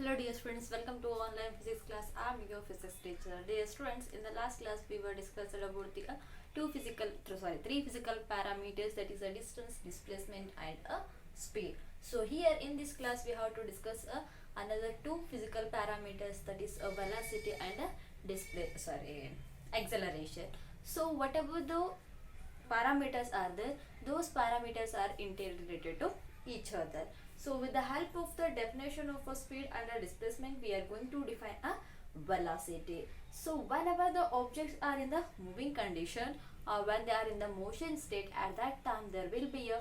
Hello dear students, welcome to online physics class. I am your physics teacher. Dear students, in the last class we were discussing about the three physical parameters, that is a distance, displacement and a speed. So here in this class we have to discuss another two physical parameters, that is a velocity and a acceleration. So whatever the parameters are there, those parameters are integrated to each other. So with the help of the definition of a speed and a displacement, we are going to define a velocity. So whenever the objects are in the moving condition or when they are in the motion state, at that time there will be a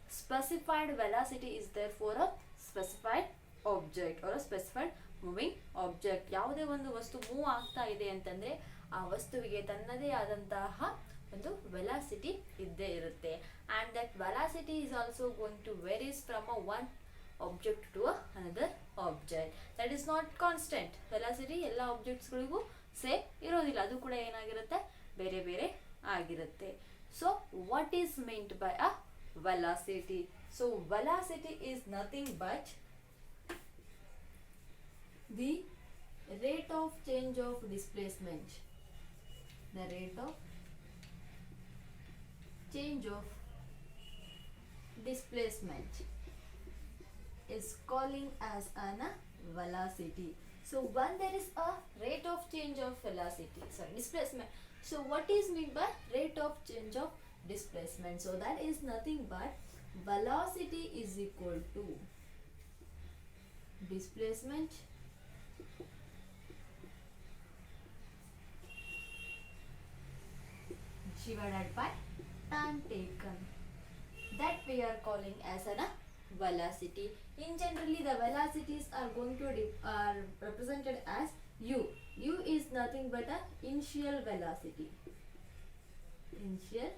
specified velocity is there for a specified object or a specified moving object. ಯಾವುದೇ ಒಂದು ವಸ್ತು move ಆಗ್ತಾ ಇದೆ ಅಂತಂದ್ರೆ ಆ ವಸ್ತುವಿಗೆ ತನ್ನದೇ ಆದಂತಹ ಒಂದು ವೆಲಾಸಿಟಿ ಇದ್ದೇ ಇರುತ್ತೆ. And that velocity is also going to varies from one object to another object. That is not constant. Velocity ಎಲ್ಲ ಆಬ್ಜೆಕ್ಟ್ಸ್ಗಳಿಗೂ ಸೇಮ್ ಇರೋದಿಲ್ಲ, ಅದು ಕೂಡ ಏನಾಗಿರುತ್ತೆ, ಬೇರೆ ಬೇರೆ ಆಗಿರುತ್ತೆ. So what is meant by a velocity? So velocity is nothing but the rate of change of displacement. The rate of change of displacement is calling as an velocity. So when there is a rate of change of displacement. So what is meant by rate of change of displacement? So that is nothing but velocity is equal to displacement divided by time taken. That we are calling as a velocity. In generally the velocities are going to are represented as u. U is nothing but a initial velocity. Initial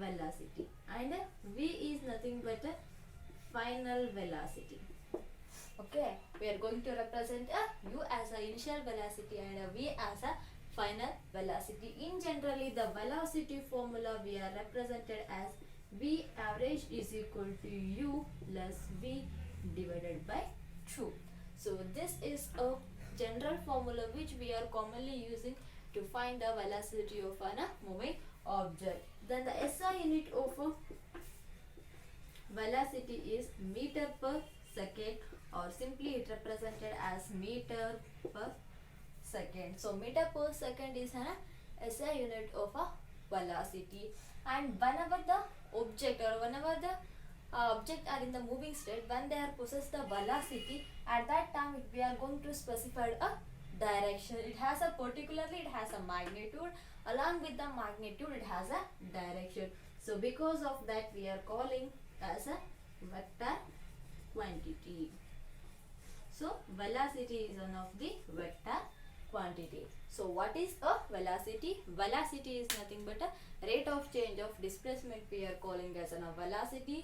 velocity. And v is nothing but a final velocity. Okay, we are going to represent u as a initial velocity and v as a final velocity. In generally the velocity formula we are represented as v average is equal to u plus v divided by 2. So this is a general formula which we are commonly using to find the velocity of a moving object. Then the SI unit of velocity is meter per second, or simply it represented as meter per second. So meter per second is an SI unit of a velocity. And whenever the object or whenever the object are in the moving state, when they are possess the velocity, at that time we are going to specify a direction. It has a particularly it has a magnitude, along with the magnitude it has a direction. So because of that we are calling as a vector quantity. So velocity is one of the vector quantity. So what is a velocity? Velocity is nothing but a rate of change of displacement. We are calling as a velocity.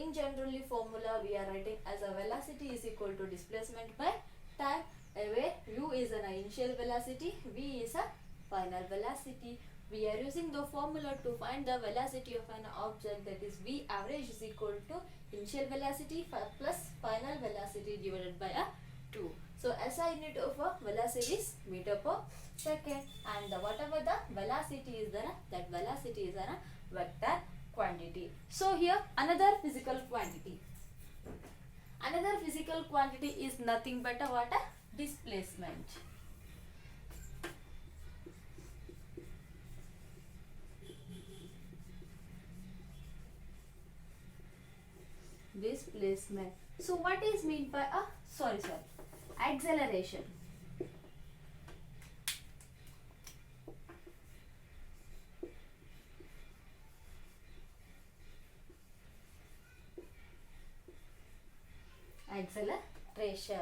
In generally formula we are writing as a velocity is equal to displacement by time, where u is an initial velocity, v is a final velocity. We are using the formula to find the velocity of an object, that is v average is equal to initial velocity plus final velocity divided by a 2. So SI unit of a velocity is meter per second, and whatever the velocity is there, that velocity is a vector quantity. So here another physical quantity. Another physical quantity is nothing but a what? A displacement. Displacement. So what is meant by a acceleration? Acceleration.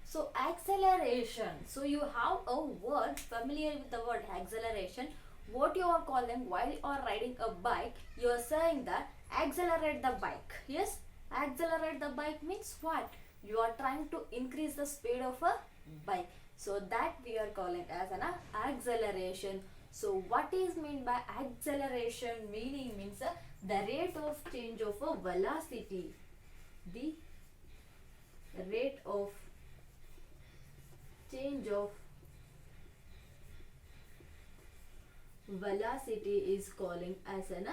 So acceleration. So you have a word familiar with the word acceleration. What you are calling while you are riding a bike, you are saying that accelerate the bike. Yes, accelerate the bike means what? You are trying to increase the speed of a bike. So that we are calling as an acceleration. So what is meant by acceleration? Meaning means the rate of change of a velocity. The rate of change of velocity is calling as an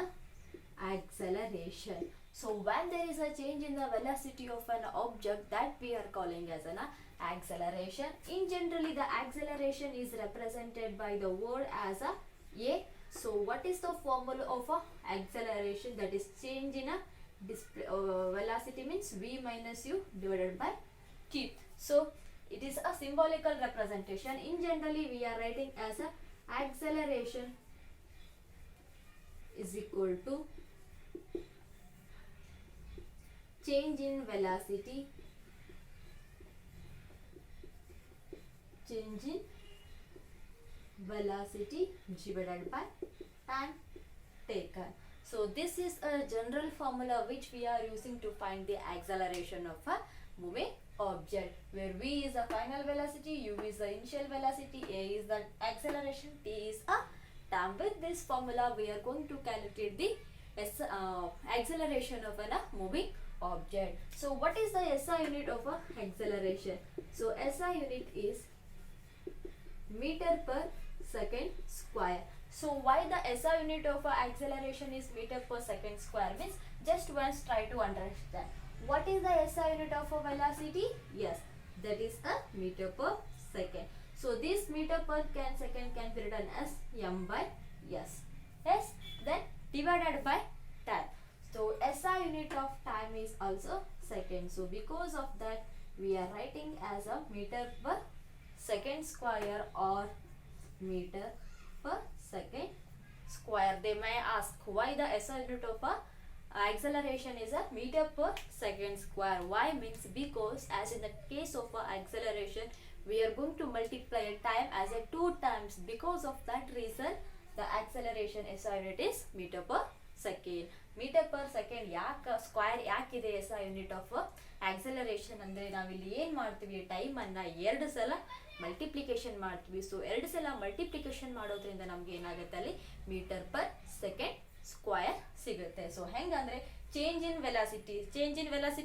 acceleration. So when there is a change in the velocity of an object, that we are calling as an acceleration. In generally, the acceleration is represented by the word as a. So what is the formula of a acceleration? That is change in a velocity means v minus u divided by q. So it is a symbolical representation. In generally, we are writing as a acceleration is equal to change in velocity divided by time taken. So this is a general formula which we are using to find the acceleration of a moving object, where v is the final velocity, u is the initial velocity, a is the acceleration, t is a time. With this formula we are going to calculate the acceleration of a moving object. So what is the SI unit of a acceleration? So SI unit is meter per second square. So why the SI unit of acceleration is meter per second square means, just once try to understand what is the SI unit of a velocity. Yes, that is a meter per second. So this meter per second can be written as m by s. Yes, then divided by time. So SI unit of time is also second. So because of that, we are writing as a meter per second square or meter per second square. They may ask why the SI unit of a acceleration is a meter per second square. Why means, because as in the case of a acceleration, we are going to multiply time as a 2 times. Because of that reason, the acceleration SI unit is meter per second. Meter per second ಯಾಕೆ square ಯಾಕಿದೆ SI unit of acceleration ಅಂದರೆ, ನಾವಿಲ್ಲಿ ಏನು ಮಾಡ್ತೀವಿ, ಟೈಮನ್ನು 2 ಸಲ multiplication ಮಾಡ್ತೀವಿ. So 2 ಸಲ ಮಲ್ಟಿಪ್ಲಿಕೇಶನ್ ಮಾಡೋದ್ರಿಂದ ನಮ್ಗೆ ಏನಾಗುತ್ತೆ, ಅಲ್ಲಿ ಮೀಟರ್ ಪರ್ ಸೆಕೆಂಡ್ ಸ್ಕ್ವೇರ್ ಸಿಗುತ್ತೆ. ಸೊ ಹೆಂಗಂದ್ರೆ ಚೇಂಜ್ ಇನ್ ವೆಲಾಸಿಟಿ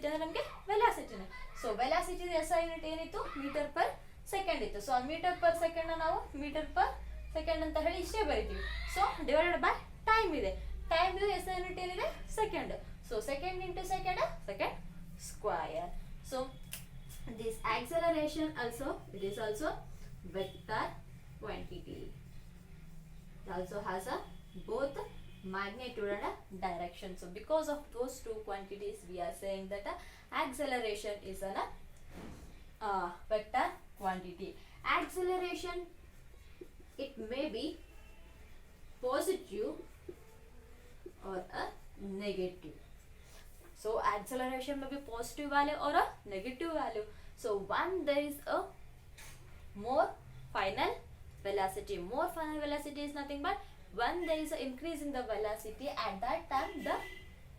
ಅಂದ್ರೆ ನಮಗೆ ವೆಲಾಸಿಟಿನೇ. ಸೊ ವೆಲಾಸಿಟಿ SI ಯೂನಿಟ್ ಏನಿತ್ತು, ಮೀಟರ್ ಪರ್ ಸೆಕೆಂಡ್ ಇತ್ತು. ಸೊ ಆ ಮೀಟರ್ ಪರ್ ಸೆಕೆಂಡ್ ನಾವು ಮೀಟರ್ ಪರ್ ಸೆಕೆಂಡ್ ಅಂತ ಹೇಳಿ ಇಷ್ಟೇ ಬರಿತೀವಿ. ಸೊ ಡಿವೈಡೆಡ್ ಬೈ ಟೈಮ್ ಇದೆ. ಟೈಮ್ SI ಯೂನಿಟ್ ಏನಿದೆ, second. So second into second square. So this acceleration also, it is also vector quantity. It also has a both magnitude and a direction. So because of those two quantities, we are saying that acceleration is a vector quantity. Acceleration, it may be positive or a negative. So acceleration may be positive value or a negative value. So when there is a more final velocity, more final velocity is nothing but when there is an increase in the velocity, at that time the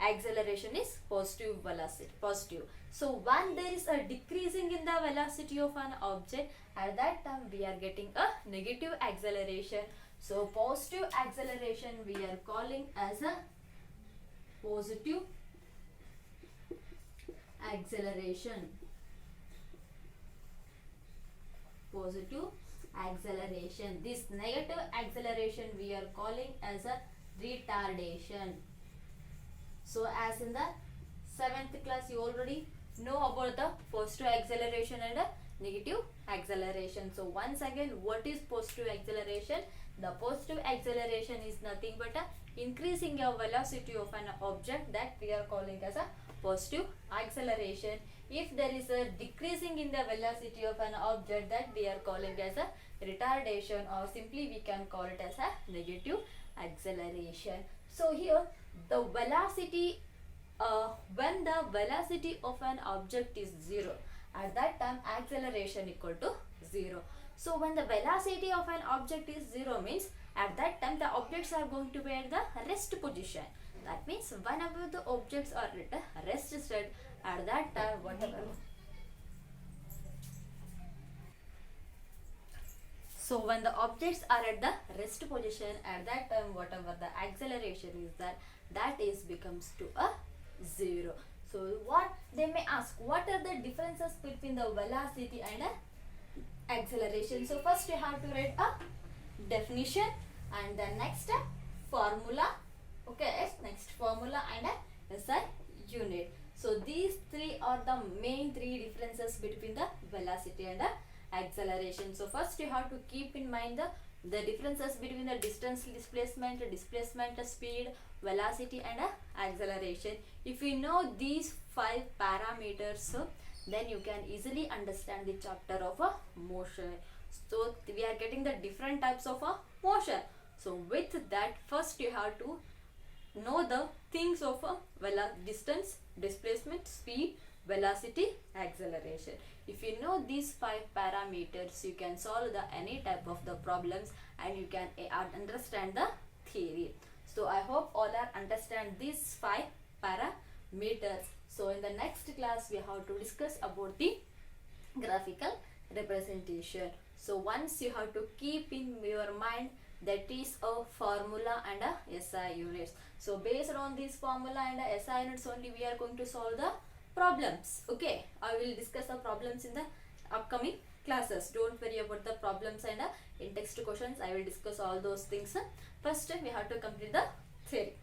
acceleration is positive velocity, positive. So when there is a decreasing in the velocity of an object, at that time we are getting a negative acceleration. So positive acceleration we are calling as a positive acceleration. Positive acceleration. This negative acceleration we are calling as a retardation. So as in the 7th class you already know about the positive acceleration and negative acceleration. So once again, what is positive acceleration? The positive acceleration is nothing but a increasing your velocity of an object, that we are calling as a positive acceleration. If there is a decreasing in the velocity of an object, that we are calling as a retardation, or simply we can call it as a negative acceleration. So here the velocity, when the velocity of an object is 0, at that time acceleration equal to 0. So when the velocity of an object is 0 means, at that time the objects are going to be at the rest position. That means whenever the objects are at the rest state, at that time whatever. So when the objects are at the rest position, at that time whatever the acceleration is, that is becomes to a 0. So what they may ask, what are the differences between the velocity and acceleration? So first you have to write a definition and then next formula. Okay, next formula and a SI unit. So these three are the main three differences between the velocity and the acceleration. So first you have to keep in mind the differences between the distance displacement, speed, velocity and acceleration. If you know these 5 parameters, then you can easily understand the chapter of motion. So we are getting the different types of motion. So with that, first you have to know the things of distance, displacement, speed, velocity, acceleration. If you know these 5 parameters, you can solve the any type of the problems and you can understand the theory. So I hope all are understand these 5 parameters. So in the next class we have to discuss about the graphical representation. So once you have to keep in your mind that is a formula and a SI units. So based on this formula and a SI units only we are going to solve the problems. Okay, I will discuss the problems in the upcoming classes. Don't worry about the problems and in text questions. I will discuss all those things. First we have to complete the theory.